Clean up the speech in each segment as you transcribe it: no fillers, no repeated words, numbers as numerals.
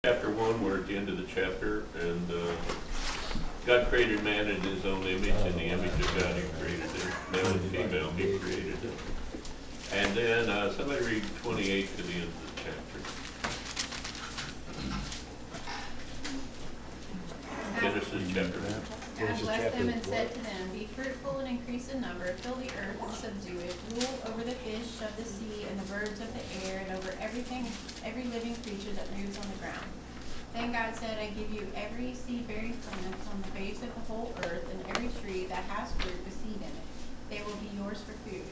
Chapter 1, we're at the end of the chapter, and God created man in his own image. In the image of God he created him. Male and female he created him. And then somebody read 28 to the end of the chapter. Genesis chapter 1. God blessed them and said to them, "Be fruitful and increase in number, fill the earth and subdue it, rule over the fish of the sea and the birds of the air, and over every living creature that moves on the ground." Then God said, "I give you every seed-bearing plant on the face of the whole earth, and every tree that has fruit with seed in it. They will be yours for food.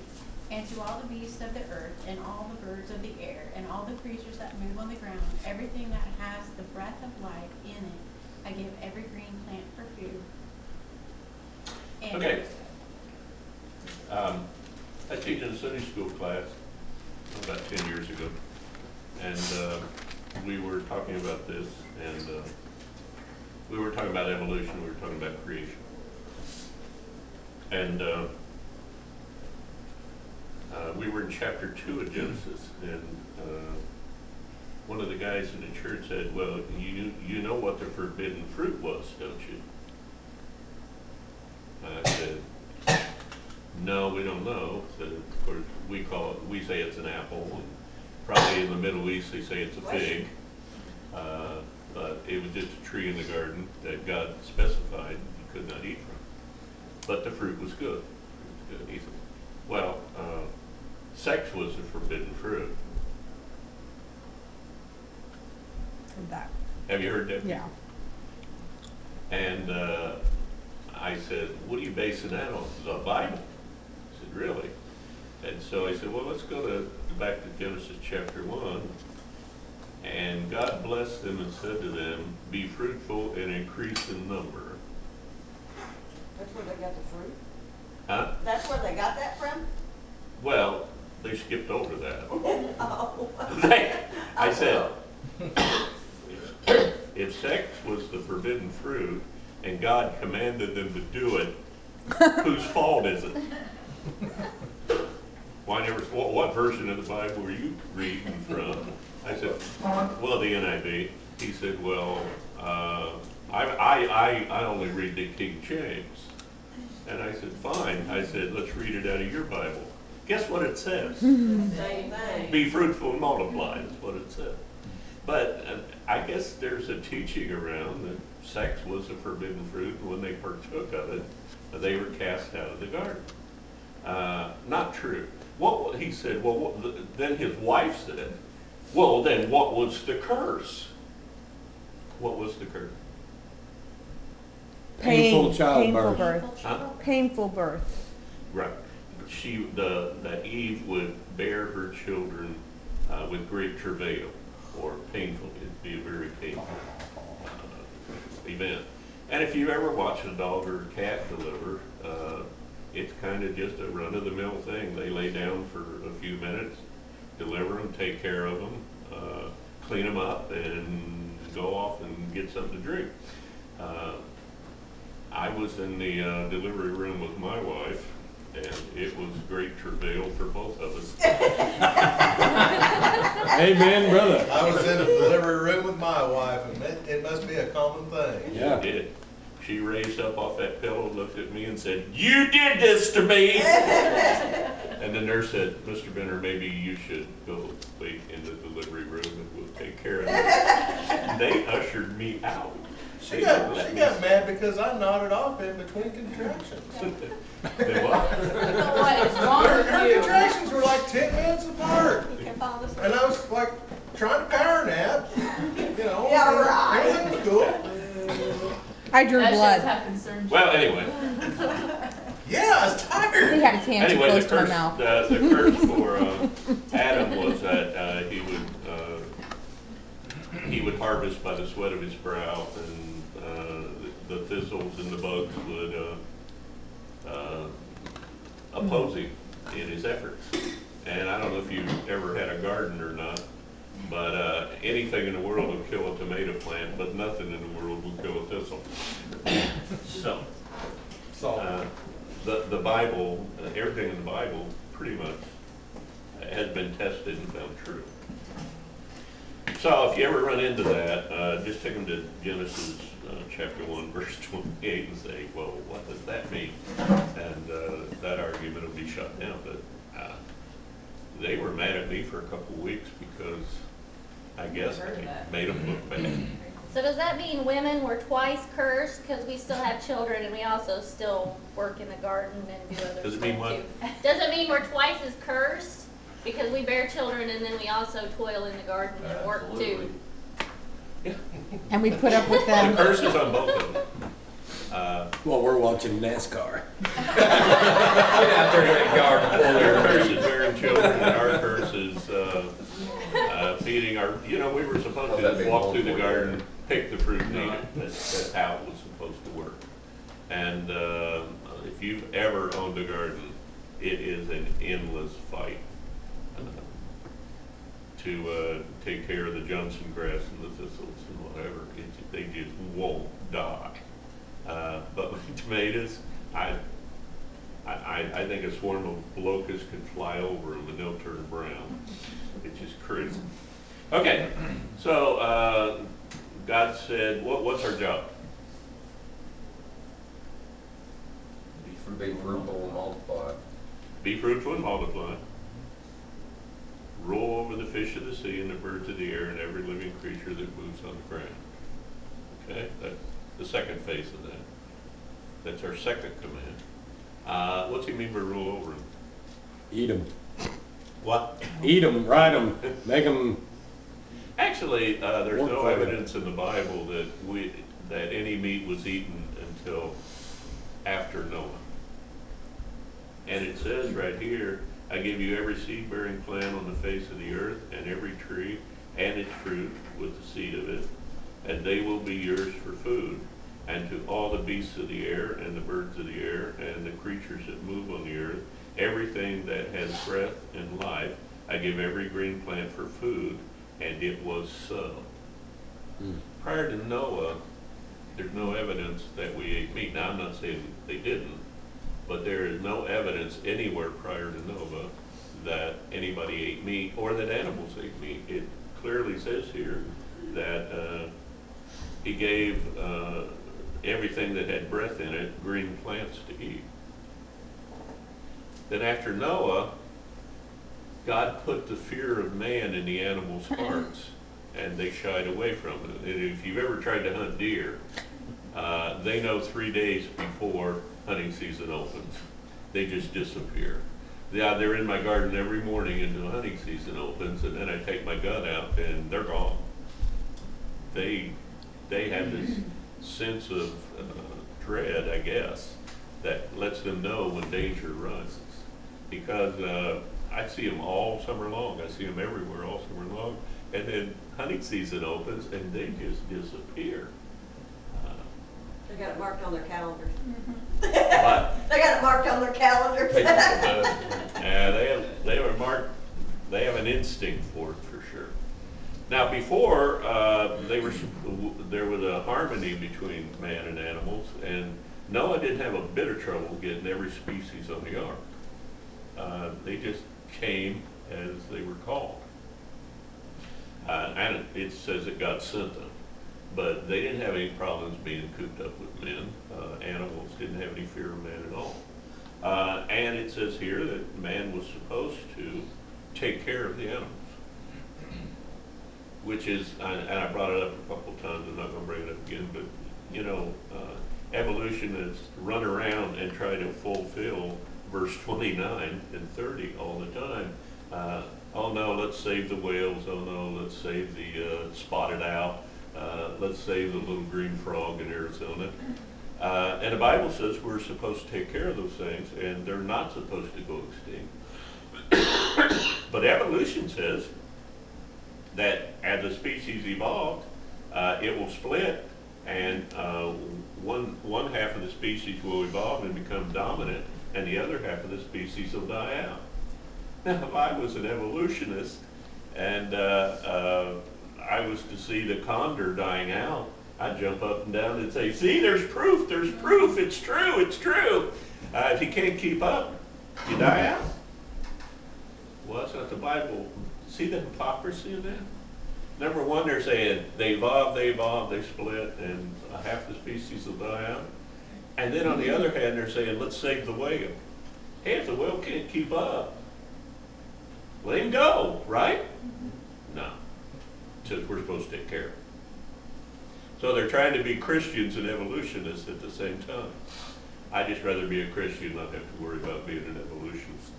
And to all the beasts of the earth, and all the birds of the air, and all the creatures that move on the ground, everything that has the breath of life in it, I give every green plant for food." And Okay. I taught in a Sunday school class about 10 years ago, and we were talking about this, and we were talking about evolution, we were talking about creation. And we were in chapter 2 of Genesis, and one of the guys in the church said, "Well, you know what the forbidden fruit was, don't you?" I said, "No, we don't know." So, of course, we say it's an apple, and probably in the Middle East they say it's a fig. But it was just a tree in the garden that God specified you could not eat from. But the fruit was good. It was good. He said, well, sex was the forbidden fruit. Heard that. Have you heard that? Yeah. And I said, "What are you basing that on?" The Bible. I said, "Really?" And so I said, "Well, let's go back to Genesis chapter 1. And God blessed them and said to them, 'Be fruitful and increase in number.'" That's where they got the fruit? Huh? That's where they got that from? Well, they skipped over that. Oh. I said, if sex was the forbidden fruit and God commanded them to do it, whose fault is it? What version of the Bible were you reading from? I said, well, the NIV. He said, well, I only read the King James. And I said, fine. I said, let's read it out of your Bible. Guess what it says? Same thing. Be fruitful and multiply, is what it said. But I guess there's a teaching around that sex was a forbidden fruit, and when they partook of it, they were cast out of the garden. Not true. He said, then his wife said, well, then what was the curse? What was the curse? Painful Painful childbirth. birth. Huh? Painful birth. Right. That Eve would bear her children with great travail, or painful. It'd be a very painful event. And if you ever watch a dog or a cat deliver, it's kind of just a run-of-the-mill thing. They lay down for a few minutes, deliver them, take care of them, clean them up, and go off and get something to drink. I was in the delivery room with my wife, and it was great travail for both of us. Amen, brother. I was in a delivery room with my wife, and it must be a common thing. Yeah. She did. She raised up off that pillow, looked at me, and said, "You did this to me!" And the nurse said, "Mr. Benner, maybe you should go wait in the delivery room and we'll take care of it." They ushered me out. She got mad because I nodded off in between contractions. They what? what is wrong Her with you? contractions were like 10 minutes apart. You can fall asleep. And I was like trying to power nap. You know, Yeah, right. everything was cool. I drew That shit's blood. have concerned. Well, anyway. Yeah, I was He tired. had his hand too Anyway, close the to my curse, mouth. the curse for Adam was that he would harvest by the sweat of his brow, and the thistles and the bugs would oppose him in his efforts. And I don't know if you've ever had a garden or not, but anything in the world will kill a tomato plant, but nothing in the world will kill a thistle. So, the Bible, everything in the Bible pretty much has been tested and found true. So if you ever run into that, just take them to Genesis chapter 1, verse 28 and say, well, what does that mean? And that argument will be shut down. But they were mad at me for a couple of weeks because I guess I made them look bad. So does that mean women were twice cursed because we still have children and we also still work in the garden and do other Does it stuff mean what? too? Does it mean we're twice as cursed because we bear children and then we also toil in the garden and work too? And we put up with The them. curse is on both of them. While we're watching NASCAR. Out there in the garden. Their curse is bearing children, and our curse is feeding our, we were supposed to walk through the garden, pick the fruit and eat it. That's how it was supposed to work. And if you've ever owned a garden, it is an endless fight to take care of the Johnson grass and the thistles and whatever. They just won't die. But with tomatoes, I think a swarm of locusts could fly over them and they'll turn brown. It's just crazy. Okay, so God said, what's our job? Be fruitful and multiply. Be fruitful and multiply. Rule over the fish of the sea and the birds of the air and every living creature that moves on the ground. Okay, that's the second phase of that. That's our second command. What's he mean by rule over them? Eat them. What? Eat them, ride them, make them. Actually, there's Work no for you. evidence in the Bible that any meat was eaten until after Noah. And it says right here, I give you every seed-bearing plant on the face of the earth, and every tree and its fruit with the seed of it, and they will be yours for food. And to all the beasts of the air, and the birds of the air, and the creatures that move on the earth, everything that has breath and life, I give every green plant for food, and it was so. Prior to Noah, there's no evidence that we ate meat. Now, I'm not saying they didn't, but there is no evidence anywhere prior to Noah that anybody ate meat or that animals ate meat. It clearly says here that he gave everything that had breath in it green plants to eat. Then after Noah, God put the fear of man in the animals' hearts, and they shied away from it. And if you've ever tried to hunt deer, they know 3 days before hunting season opens. They just disappear. Yeah, they're in my garden every morning until hunting season opens, and then I take my gun out and they're gone. They have this sense of dread, I guess, that lets them know when danger rises. Because I see them all summer long. I see them everywhere all summer long. And then hunting season opens and they just disappear. They got it marked on their calendars. But They got it marked on their calendars. they were marked. They have an instinct for it for sure. Now before there was a harmony between man and animals, and Noah didn't have a bit of trouble getting every species on the ark. They just came as they were called, and it says that God sent them. But they didn't have any problems being cooped up with men. Animals didn't have any fear of man at all. And it says here that man was supposed to take care of the animals. Which is, and I brought it up a couple of times, I'm not going to bring it up again, but evolutionists run around and try to fulfill verse 29 and 30 all the time. Oh no, let's save the whales. Oh no, let's save the spotted owl. Let's save the little green frog in Arizona. And the Bible says we're supposed to take care of those things, and they're not supposed to go extinct. But evolution says that as the species evolved, it will split, and one half of the species will evolve and become dominant, and the other half of the species will die out. Now, if I was an evolutionist, and I was to see the condor dying out, I'd jump up and down and say, see, there's proof, it's true, it's true. If you can't keep up, you die out. Well, that's not the Bible. See the hypocrisy in that? Number one, they're saying they evolve, they split, and half the species will die out. And then on the other hand, they're saying, let's save the whale. Hey, if the whale can't keep up, let him go, right? No. Since we're supposed to take care of him. So they're trying to be Christians and evolutionists at the same time. I'd just rather be a Christian, not have to worry about being an evolutionist.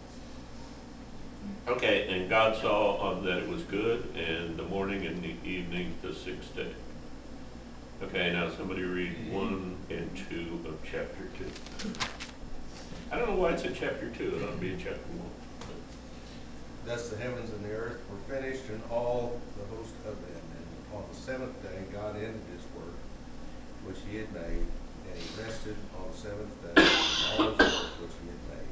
Okay, and God saw that it was good, and the morning and the evening, the sixth day. Okay, now somebody read 1 and 2 of chapter 2. I don't know why it's in chapter 2, it ought to be in chapter 1. Thus the heavens and the earth were finished, and all the host of them. And on the seventh day, God ended his work, which he had made, and he rested on the seventh day from all his work which he had made.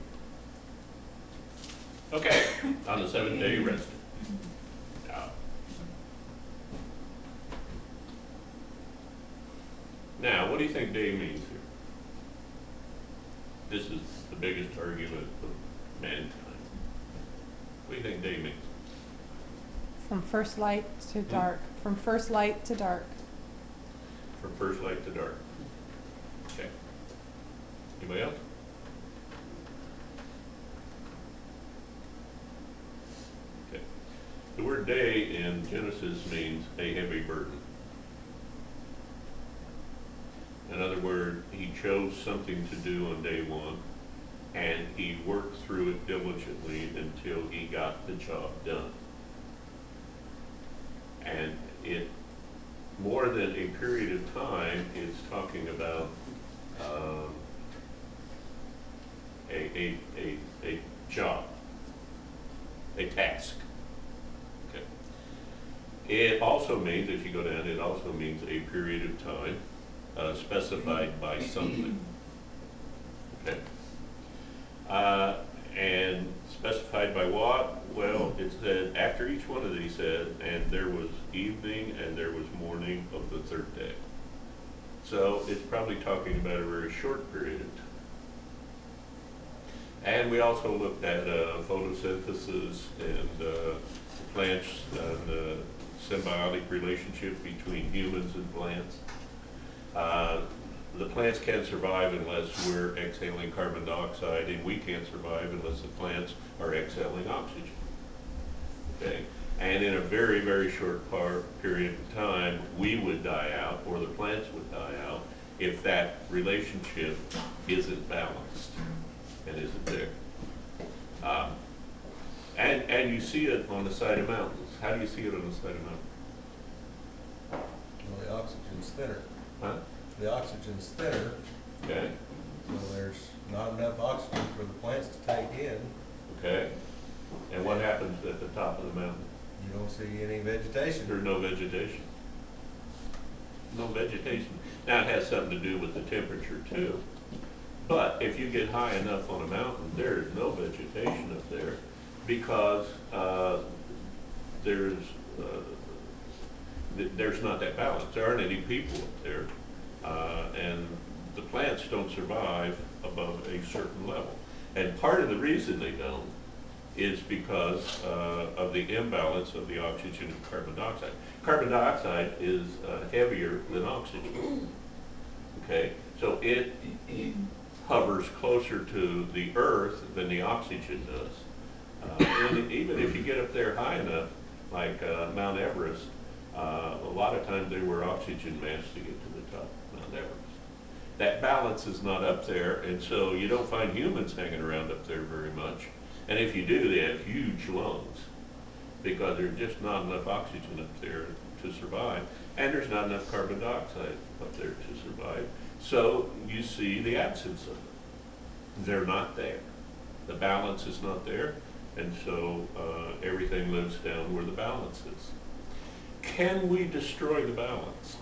Okay, on the seventh day he rested. Now, what do you think day means here? This is the biggest argument of mankind. What do you think day means? From first light to dark. From first light to dark. From first light to dark. Okay. Anybody else? Okay. The word day in Genesis means a heavy burden. In other words, he chose something to do on day one, and he worked through it diligently until he got the job done. And it, more than a period of time, it's talking about a job, a task. Okay. It also means, if you go down, it also means a period of time specified by something. Okay. And specified by what? Well, it said, after each one of these said, and there was evening and there was morning of the third day. So it's probably talking about a very short period of time. And we also looked at photosynthesis and plants and the symbiotic relationship between humans and plants. The plants can't survive unless we're exhaling carbon dioxide, and we can't survive unless the plants are exhaling oxygen. Okay, and in a very, very short period of time, we would die out, or the plants would die out, if that relationship isn't balanced and isn't there. And you see it on the side of mountains. How do you see it on the side of mountains? Well, the oxygen's thinner. Huh? The oxygen's thinner, Okay. so there's not enough oxygen for the plants to take in. Okay. And what happens at the top of the mountain? You don't see any vegetation. There's no vegetation. No vegetation. Now, it has something to do with the temperature too. But if you get high enough on a mountain, there is no vegetation up there because there's not that balance. There aren't any people up there. And the plants don't survive above a certain level. And part of the reason they don't is because of the imbalance of the oxygen and carbon dioxide. Carbon dioxide is heavier than oxygen. Okay, so it hovers closer to the earth than the oxygen does. And even if you get up there high enough, like Mount Everest, a lot of times they wear oxygen masks to get to the top of Mount Everest. That balance is not up there, and so you don't find humans hanging around up there very much. And if you do, they have huge lungs because there's just not enough oxygen up there to survive, and there's not enough carbon dioxide up there to survive. So you see the absence of it. They're not there. The balance is not there, and so everything lives down where the balance is. Can we destroy the balance?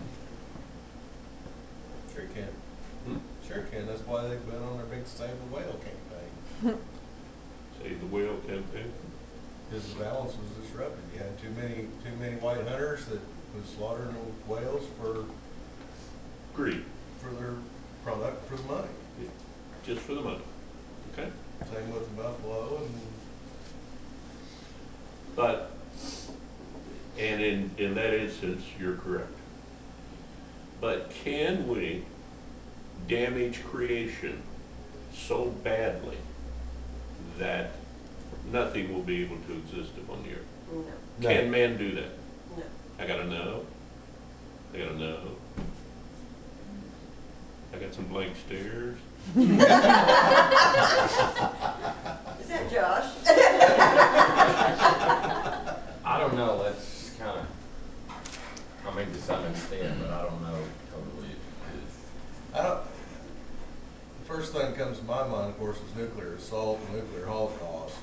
Sure can. Sure can. That's why they've been on their big Save the Whale campaign. Save the whale campaign? Because the balance was disrupted. You had too many white hunters that was slaughtering the whales for Greed. for their product, for the money. Yeah. Just for the money. Okay? Same with the buffalo and But And in that instance, you're correct. But can we damage creation so badly that nothing will be able to exist upon the earth? No, Can man do that? no. I gotta know. I gotta know. I got some blank stares. Is that Josh? I don't know, that's kind of, I mean, to some extent, but I don't know totally if I don't, the first thing that comes to my mind, of course, is nuclear assault and nuclear holocaust,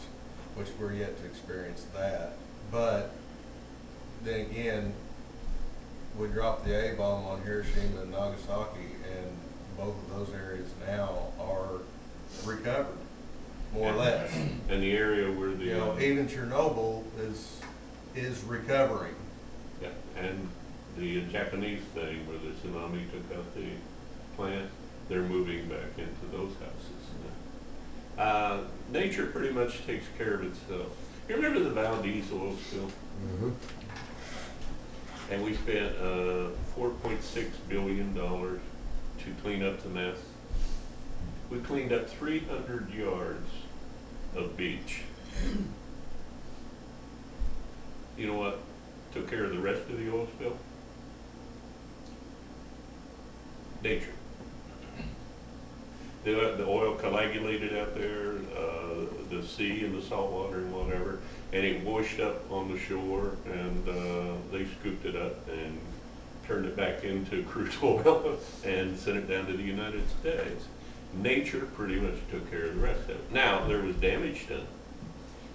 which we're yet to experience that. But then again, we dropped the A-bomb on Hiroshima and Nagasaki, and both of those areas now are recovered, more or less. And the area where the You know, even Chernobyl is recovering. yeah, and the Japanese thing where the tsunami took out the plant, they're moving back into those houses. Nature pretty much takes care of itself. You remember the Valdez oil spill? Mm-hmm. And we spent $4.6 billion to clean up the mess. We cleaned up 300 yards of beach. You know what took care of the rest of the oil spill? Nature. The oil coagulated out there, the sea and the salt water and whatever, and it washed up on the shore, and they scooped it up and turned it back into crude oil and sent it down to the United States. Nature pretty much took care of the rest of it. Now, there was damage done.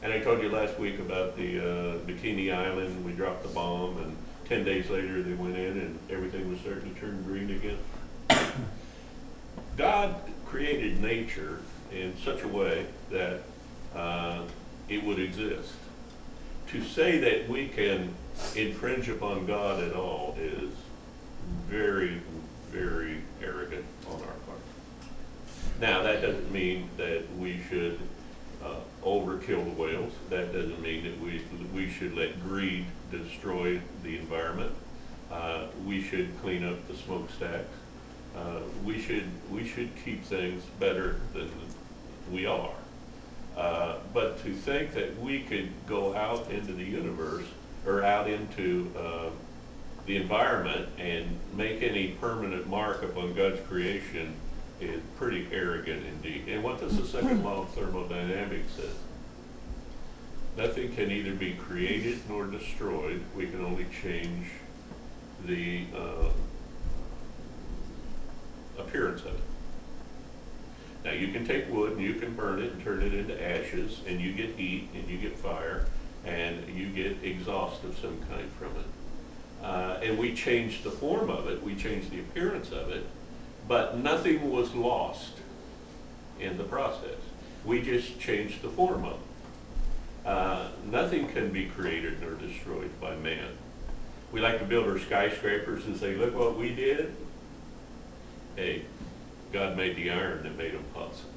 And I told you last week about the Bikini Island. We dropped the bomb, and 10 days later they went in and everything was starting to turn green again. God created nature in such a way that it would exist. To say that we can infringe upon God at all is very, very arrogant on our part. Now, that doesn't mean that we should overkill the whales. That doesn't mean that we should let greed destroy the environment. We should clean up the smokestacks. We should keep things better than we are. But to think that we could go out into the universe or out into the environment and make any permanent mark upon God's creation is pretty arrogant indeed. And what does the second law of thermodynamics say? Nothing can either be created nor destroyed. We can only change the appearance of it. Now, you can take wood and you can burn it and turn it into ashes, and you get heat and you get fire and you get exhaust of some kind from it. And we changed the form of it, we changed the appearance of it, but nothing was lost in the process. We just changed the form of it. Nothing can be created nor destroyed by man. We like to build our skyscrapers and say, look what we did. Hey, God made the iron that made them possible.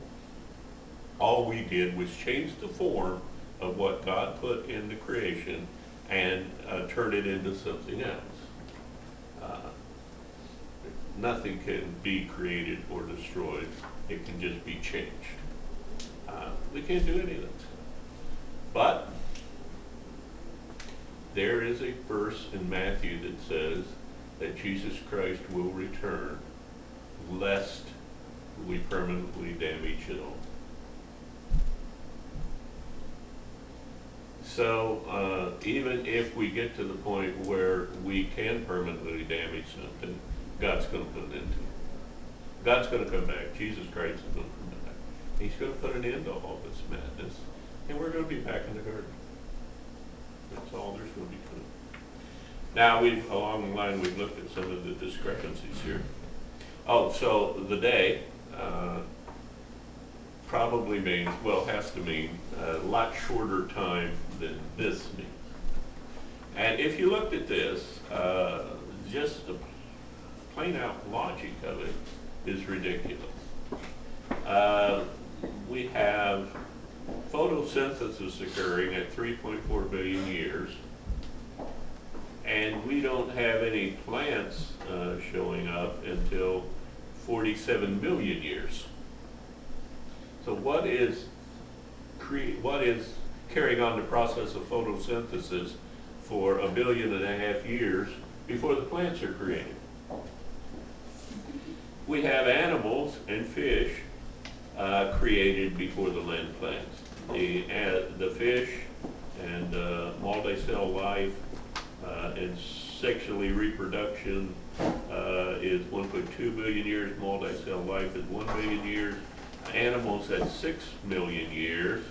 All we did was change the form of what God put into creation and turn it into something else. Nothing can be created or destroyed. It can just be changed. We can't do any of that. But there is a verse in Matthew that says that Jesus Christ will return lest we permanently damage it all. So even if we get to the point where we can permanently damage something, God's going to put an end to it. God's going to come back. Jesus Christ is going to come back. He's going to put an end to all this madness, and we're going to be back in the garden. That's all there's going to be to it. Now, along the line, we've looked at some of the discrepancies here. Oh, so the day probably means, well, has to mean a lot shorter time than this means. And if you looked at this, just the plain out logic of it is ridiculous. We have photosynthesis occurring at 3.4 billion years. and we don't have any plants showing up until 47 million years. So what is carrying on the process of photosynthesis for 1.5 billion years before the plants are created? We have animals and fish created before the land plants. The fish and multi-cell life and sexually reproduction is 1.2 billion years. Multi-cell life is 1 billion years. Animals at 6 million years.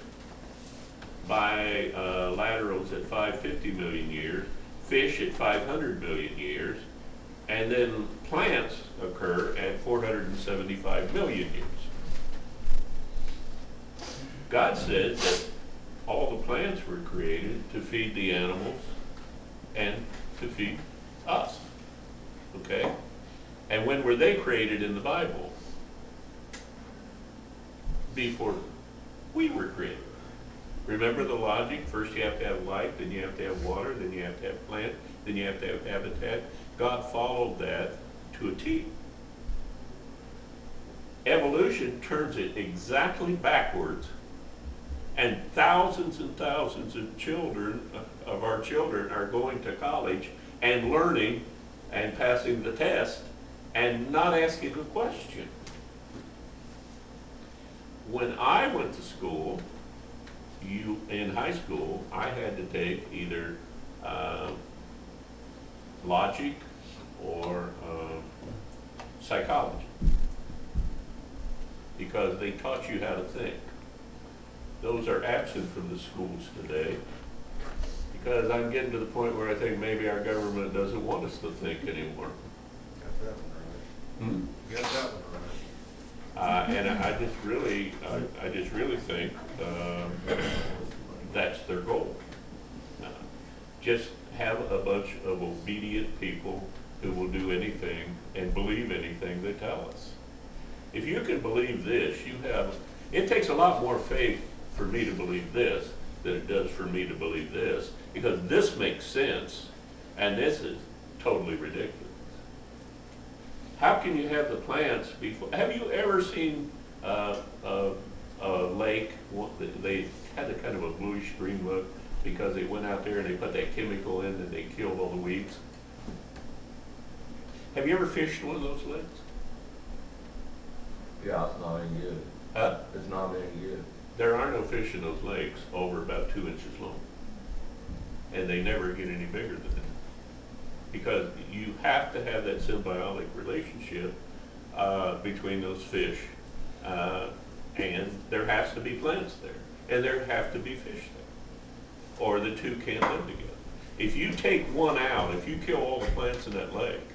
Bilaterals at 550 million years. Fish at 500 million years. And then plants occur at 475 million years. God said that all the plants were created to feed the animals and to feed us. Okay? And when were they created in the Bible? Before we were created. Remember the logic? First you have to have light, then you have to have water, then you have to have plant, then you have to have habitat. God followed that to a T. Evolution turns it exactly backwards, and thousands of children, of our children, are going to college and learning and passing the test and not asking a question. When I went to school, in high school, I had to take either logic or psychology, because they taught you how to think. Those are absent from the schools today, because I'm getting to the point where I think maybe our government doesn't want us to think anymore. Got that one right. Got that one right. And I just really think that's their goal. Just have a bunch of obedient people who will do anything and believe anything they tell us. If you can believe this, it takes a lot more faith for me to believe this than it does for me to believe this, because this makes sense and this is totally ridiculous. How can you have the plants before? Have you ever seen a lake? They had a kind of a bluish green look because they went out there and they put that chemical in and they killed all the weeds. Have you ever fished one of those lakes? Yeah, it's not any good. Huh? It's not any good. There are no fish in those lakes over about 2 inches long. And they never get any bigger than that. Because you have to have that symbiotic relationship between those fish. And there has to be plants there. And there have to be fish there. Or the two can't live together. If you take one out, if you kill all the plants in that lake,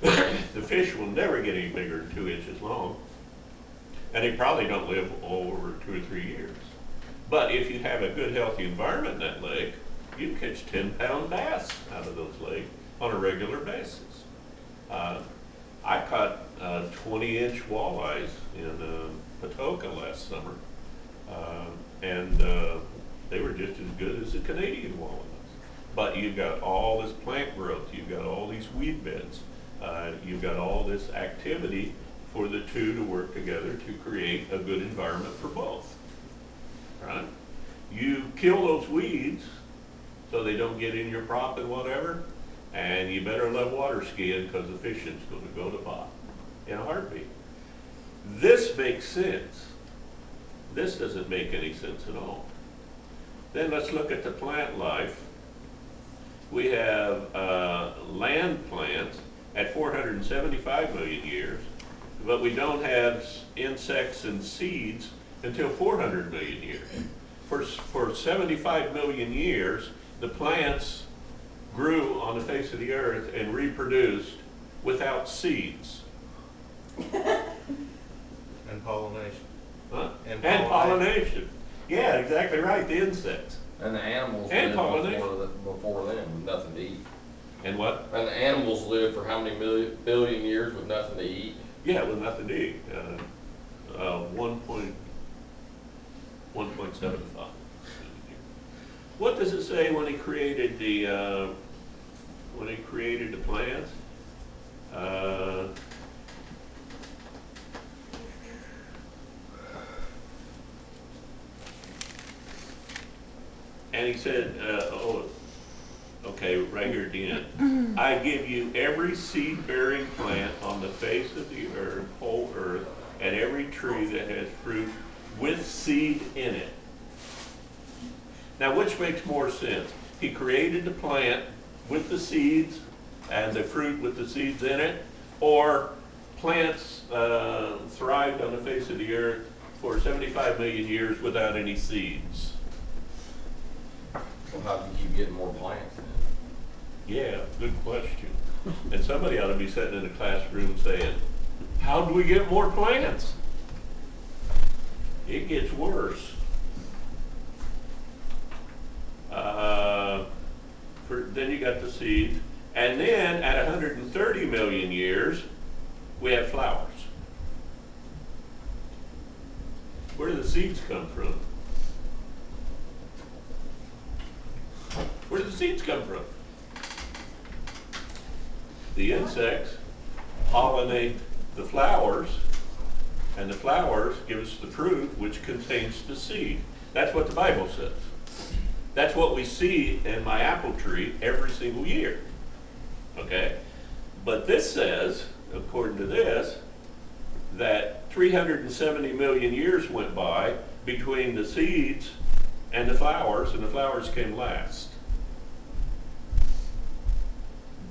the fish will never get any bigger than 2 inches long. And they probably don't live over 2 or 3 years. But if you have a good, healthy environment in that lake, you can catch 10-pound bass out of those lakes on a regular basis. I caught 20-inch walleyes in Patoka last summer, and they were just as good as the Canadian walleyes. But you've got all this plant growth, you've got all these weed beds, you've got all this activity for the two to work together to create a good environment for both, right? You kill those weeds so they don't get in your crop and whatever, and you better let water skiing because the fishing's going to go to pot in a heartbeat. This makes sense. This doesn't make any sense at all. Then let's look at the plant life. We have land plants at 475 million years, but we don't have insects and seeds until 400 million years. For 75 million years, the plants grew on the face of the earth and reproduced without seeds. And pollination. Huh? And pollination. Yeah, exactly right, the insects. And the animals And lived pollination. before then with nothing to eat. And what? And the animals lived for how many billion years with nothing to eat? Yeah, with nothing to eat. 1.75. What does it say when he created the when he created the plants. And he said, okay, right here at the end. I give you every seed-bearing plant on the face of the earth, whole earth, and every tree that has fruit with seed in it. Now, which makes more sense? He created the plant with the seeds and the fruit with the seeds in it, or plants thrived on the face of the earth for 75 million years without any seeds? Well, how do you keep getting more plants then? Yeah, good question. And somebody ought to be sitting in a classroom saying, how do we get more plants? It gets worse. Then you got the seeds. And then at 130 million years, we have flowers. Where do the seeds come from? Where do the seeds come from? The insects pollinate the flowers, and the flowers give us the fruit, which contains the seed. That's what the Bible says. That's what we see in my apple tree every single year. Okay? But this says, according to this, that 370 million years went by between the seeds and the flowers came last.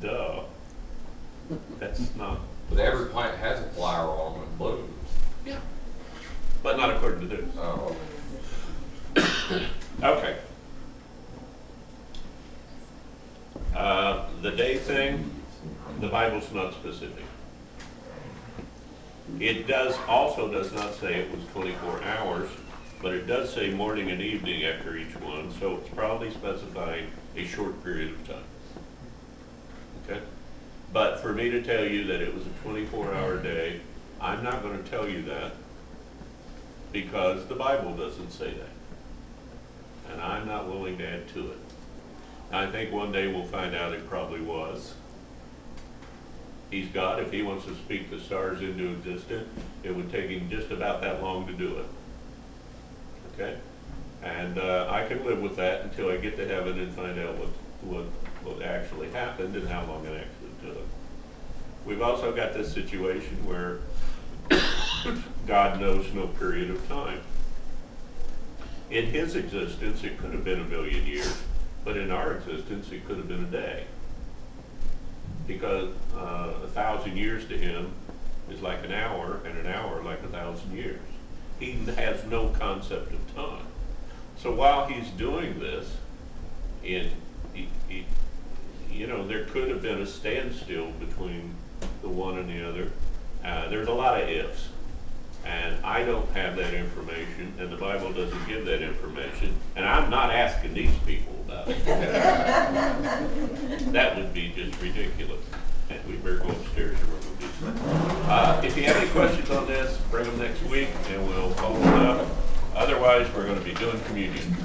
Duh. That's not. But every plant has a flower on it and blooms. Yeah. But not according to this. Oh. Okay. The day thing, the Bible's not specific. It also does not say it was 24 hours, but it does say morning and evening after each one, so it's probably specifying a short period of time. Okay? But for me to tell you that it was a 24-hour day, I'm not going to tell you that because the Bible doesn't say that. And I'm not willing to add to it. I think one day we'll find out it probably was. He's God. If he wants to speak the stars into existence, it would take him just about that long to do it. Okay? And I can live with that until I get to heaven and find out what actually happened and how long it actually took. We've also got this situation where God knows no period of time. In his existence, it could have been 1 million years, but in our existence, it could have been a day. Because 1,000 years to him is like an hour, and an hour like 1,000 years. He has no concept of time. So while he's doing this, there could have been a standstill between the one and the other. There's a lot of ifs. And I don't have that information, and the Bible doesn't give that information, and I'm not asking these people about it. That would be just ridiculous. And we better go upstairs and we're going to do something. If you have any questions on this, bring them next week, and we'll follow it up. Otherwise, we're going to be doing communion.